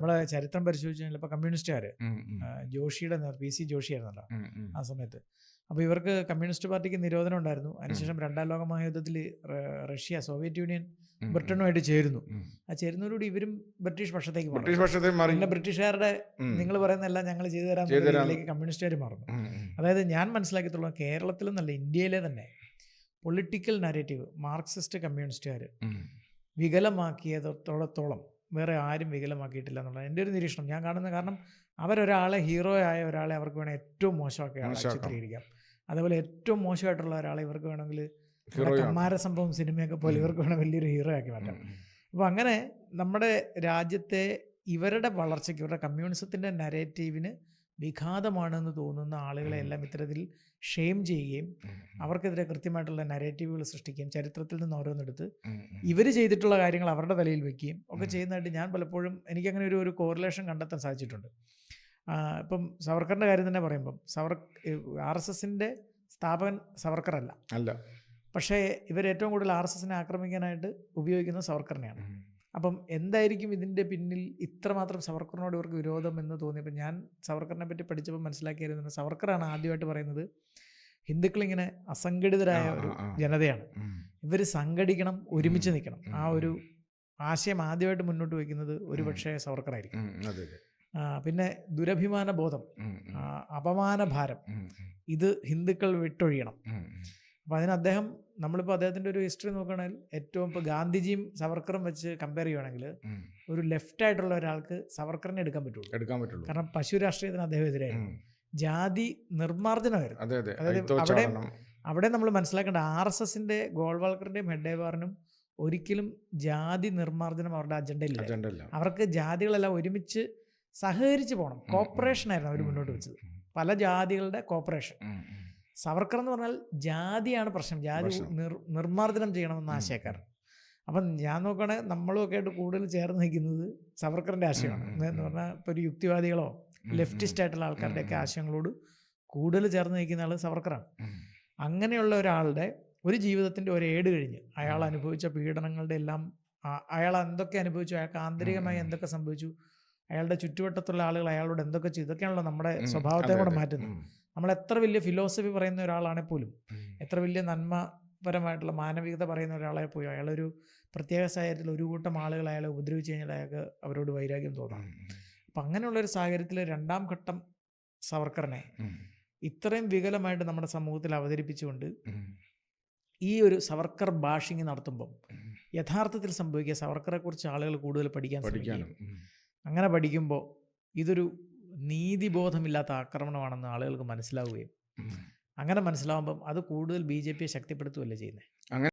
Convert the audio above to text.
നമ്മളെ ചരിത്രം പരിശോധിച്ച് കഴിഞ്ഞാൽ ഇപ്പോൾ കമ്മ്യൂണിസ്റ്റുകാർ ഉം, ഉം, ജോഷിയുടെ PC ജോഷി ആയിരുന്നല്ലോ ഉം, ഉം, ആ സമയത്ത്. അപ്പോൾ ഇവർക്ക് കമ്മ്യൂണിസ്റ്റ് പാർട്ടിക്ക് നിരോധനം ഉണ്ടായിരുന്നു. അതിനുശേഷം രണ്ടാം ലോക മഹായുദ്ധത്തിൽ റഷ്യ, സോവിയറ്റ് യൂണിയൻ ഉം, ബ്രിട്ടനുമായിട്ട് ചേരുന്നു. ഉം. ആ ചേരുന്നതോടുകൂടി ഇവരും ബ്രിട്ടീഷ് പക്ഷത്തേക്ക് മാറും. ബ്രിട്ടീഷ് പക്ഷത്തെ മാറി. പിന്നെ ബ്രിട്ടീഷുകാരുടെ ഉം, നിങ്ങൾ പറയുന്നതെല്ലാം ഞങ്ങൾ ചെയ്തു തരാൻ ചെയ്തു തരാം. ഇതിലേക്ക് കമ്മ്യൂണിസ്റ്റുകാർ മാറുന്നു. ഉം, ഉം, അതായത് ഞാൻ മനസ്സിലാക്കിയിട്ടുള്ള കേരളത്തിലും നല്ല ഇന്ത്യയിലെ തന്നെ പൊളിറ്റിക്കൽ നരേറ്റീവ് മാർക്സിസ്റ്റ് കമ്മ്യൂണിസ്റ്റുകാർ ഉം, വികലമാക്കിയതോളത്തോളം വേറെ ആരും വികലമാക്കിയിട്ടില്ല എന്നുള്ളത് എൻ്റെ ഒരു നിരീക്ഷണം. ഞാൻ കാണുന്ന കാരണം അവരൊരാളെ ഹീറോ ആയ ഒരാളെ അവർക്ക് വേണേൽ ഏറ്റവും മോശമാക്കിയ ആളെ മോശമാക്കാം. ചിത്രീകരിക്കാം. അതേപോലെ ഏറ്റവും മോശമായിട്ടുള്ള ഒരാളെ ഇവർക്ക് വേണമെങ്കിൽ ഹീറോ കമ്മാര സംഭവം സിനിമയൊക്കെ പോലെ ഇവർക്ക് വേണം വലിയൊരു ഹീറോ ആക്കി മാറ്റാം. അപ്പോൾ അങ്ങനെ നമ്മുടെ രാജ്യത്തെ ഇവരുടെ വളർച്ചയ്ക്ക്, ഇവരുടെ കമ്മ്യൂണിസത്തിൻ്റെ നരേറ്റീവിന് വിഘാതമാണെന്ന് തോന്നുന്ന ആളുകളെല്ലാം ഇത്തരത്തിൽ ഷെയിം ചെയ്യുകയും അവർക്കെതിരെ കൃത്യമായിട്ടുള്ള നരേറ്റീവുകൾ സൃഷ്ടിക്കുകയും ചരിത്രത്തിൽ നിന്ന് ഓരോന്നെടുത്ത് ഇവർ ചെയ്തിട്ടുള്ള കാര്യങ്ങൾ അവരുടെ തലയിൽ വെക്കുകയും ഒക്കെ ചെയ്യുന്നതായിട്ട് ഞാൻ പലപ്പോഴും എനിക്കങ്ങനെ ഒരു കോറിലേഷൻ കണ്ടെത്താൻ സാധിച്ചിട്ടുണ്ട്. ഇപ്പം സവർക്കറിൻ്റെ കാര്യം തന്നെ പറയുമ്പം RSSൻ്റെ സ്ഥാപകൻ സവർക്കർ അല്ല, പക്ഷേ ഇവരേറ്റവും കൂടുതൽ RSSനെ ആക്രമിക്കാനായിട്ട് ഉപയോഗിക്കുന്നത് സവർക്കറിനെയാണ്. അപ്പം എന്തായിരിക്കും ഇതിൻ്റെ പിന്നിൽ ഇത്രമാത്രം സവർക്കറിനോട് ഇവർക്ക് വിരോധം എന്ന് തോന്നിയപ്പോൾ ഞാൻ സവർക്കറിനെ പറ്റി പഠിച്ചപ്പോൾ മനസ്സിലാക്കിയിരുന്നത് സവർക്കറാണ് ആദ്യമായിട്ട് പറയുന്നത് ഹിന്ദുക്കളിങ്ങനെ അസംഘടിതരായ ഒരു ജനതയാണ്, ഇവർ സംഘടിക്കണം, ഒരുമിച്ച് നിൽക്കണം. ആ ഒരു ആശയം ആദ്യമായിട്ട് മുന്നോട്ട് വയ്ക്കുന്നത് ഒരുപക്ഷെ സവർക്കറായിരിക്കും. പിന്നെ ദുരഭിമാന ബോധം, അപമാനഭാരം, ഇത് ഹിന്ദുക്കൾ വിട്ടൊഴിയണം. അപ്പോൾ അതിന് അദ്ദേഹം, നമ്മളിപ്പോൾ അദ്ദേഹത്തിൻ്റെ ഒരു ഹിസ്റ്ററി നോക്കുകയാണെങ്കിൽ ഏറ്റവും ഇപ്പോൾ ഗാന്ധിജിയും സവർക്കറും വെച്ച് കമ്പയർ ചെയ്യുകയാണെങ്കിൽ ഒരു ലെഫ്റ്റ് ആയിട്ടുള്ള ഒരാൾക്ക് സവർക്കറിനെ എടുക്കാൻ പറ്റുള്ളൂ. കാരണം പശു രാഷ്ട്രീയത്തിന് അദ്ദേഹം എതിരായിരുന്നു. ജാതി നിർമ്മാർജ്ജനമായിരുന്നു. അതായത് അവിടെ നമ്മൾ മനസ്സിലാക്കേണ്ട RSSൻ്റെ ഗോൾവാൾക്കറിൻ്റെയും ഹെഡ്ഗേവാറിനും ഒരിക്കലും ജാതി നിർമ്മാർജ്ജനം അവരുടെ അജണ്ടയില്ല. അവർക്ക് ജാതികളെല്ലാം ഒരുമിച്ച് സഹകരിച്ച് പോകണം. കോപ്പറേഷനായിരുന്നു അവർ മുന്നോട്ട് വെച്ചത്, പല ജാതികളുടെ കോപ്പറേഷൻ. സവർക്കർ എന്ന് പറഞ്ഞാൽ ജാതിയാണ് പ്രശ്നം, ജാതി നിർമ്മാർജ്ജനം ചെയ്യണമെന്ന ആശയക്കാരൻ. അപ്പം ഞാൻ നോക്കുകയാണെങ്കിൽ നമ്മളും ഒക്കെ ആയിട്ട് കൂടുതൽ ചേർന്ന് നിൽക്കുന്നത് സവർക്കറിൻ്റെ ആശയമാണ്. എന്ന് പറഞ്ഞാൽ ഇപ്പോൾ ഒരു യുക്തിവാദികളോ ലെഫ്റ്റിസ്റ്റ് ആയിട്ടുള്ള ആൾക്കാരുടെയൊക്കെ ആശയങ്ങളോട് കൂടുതൽ ചേർന്ന് നിൽക്കുന്ന ആൾ സവർക്കറാണ്. അങ്ങനെയുള്ള ഒരാളുടെ ഒരു ജീവിതത്തിൻ്റെ ഒരു ഏട് കഴിഞ്ഞ് അയാൾ അനുഭവിച്ച പീഡനങ്ങളുടെ എല്ലാം, അയാൾ എന്തൊക്കെ അനുഭവിച്ചു, അയാൾക്ക് ആന്തരികമായി എന്തൊക്കെ സംഭവിച്ചു, അയാളുടെ ചുറ്റുവട്ടത്തുള്ള ആളുകൾ അയാളോട് എന്തൊക്കെ ചെയ്തു, ഇതൊക്കെയാണല്ലോ നമ്മുടെ സ്വഭാവത്തെ കൂടെ മാറ്റുന്നത്. നമ്മൾ എത്ര വലിയ ഫിലോസഫി പറയുന്ന ഒരാളാണെങ്കിൽ പോലും, എത്ര വലിയ നന്മപരമായിട്ടുള്ള മാനവികത പറയുന്ന ഒരാളെ പോലും അയാളൊരു പ്രത്യേക സാഹചര്യത്തിൽ ഒരു കൂട്ടം ആളുകൾ അയാളെ ഉപദ്രവിച്ച് കഴിഞ്ഞാൽ അയാൾക്ക് അവരോട് വൈരാഗ്യം തോന്നാം. അപ്പം അങ്ങനെയുള്ളൊരു സാഹചര്യത്തിൽ രണ്ടാം ഘട്ടം സവർക്കറിനെ ഇത്രയും വികലമായിട്ട് നമ്മുടെ സമൂഹത്തിൽ അവതരിപ്പിച്ചുകൊണ്ട് ഈ ഒരു സവർക്കർ ബാഷിങ് നടത്തുമ്പം യഥാർത്ഥത്തിൽ സംഭവിക്കുക സവർക്കറെക്കുറിച്ച് ആളുകൾ കൂടുതൽ പഠിക്കാൻ ശ്രമിക്കും. അങ്ങനെ പഠിക്കുമ്പോൾ ഇതൊരു നീതിബോധമില്ലാത്ത ആക്രമണമാണെന്ന് ആളുകൾക്ക് മനസ്സിലാവുകയും അങ്ങനെ മനസ്സിലാവുമ്പം അത് കൂടുതൽ BJPയെ ശക്തിപ്പെടുത്തുകയല്ലേ ചെയ്യുന്നത്.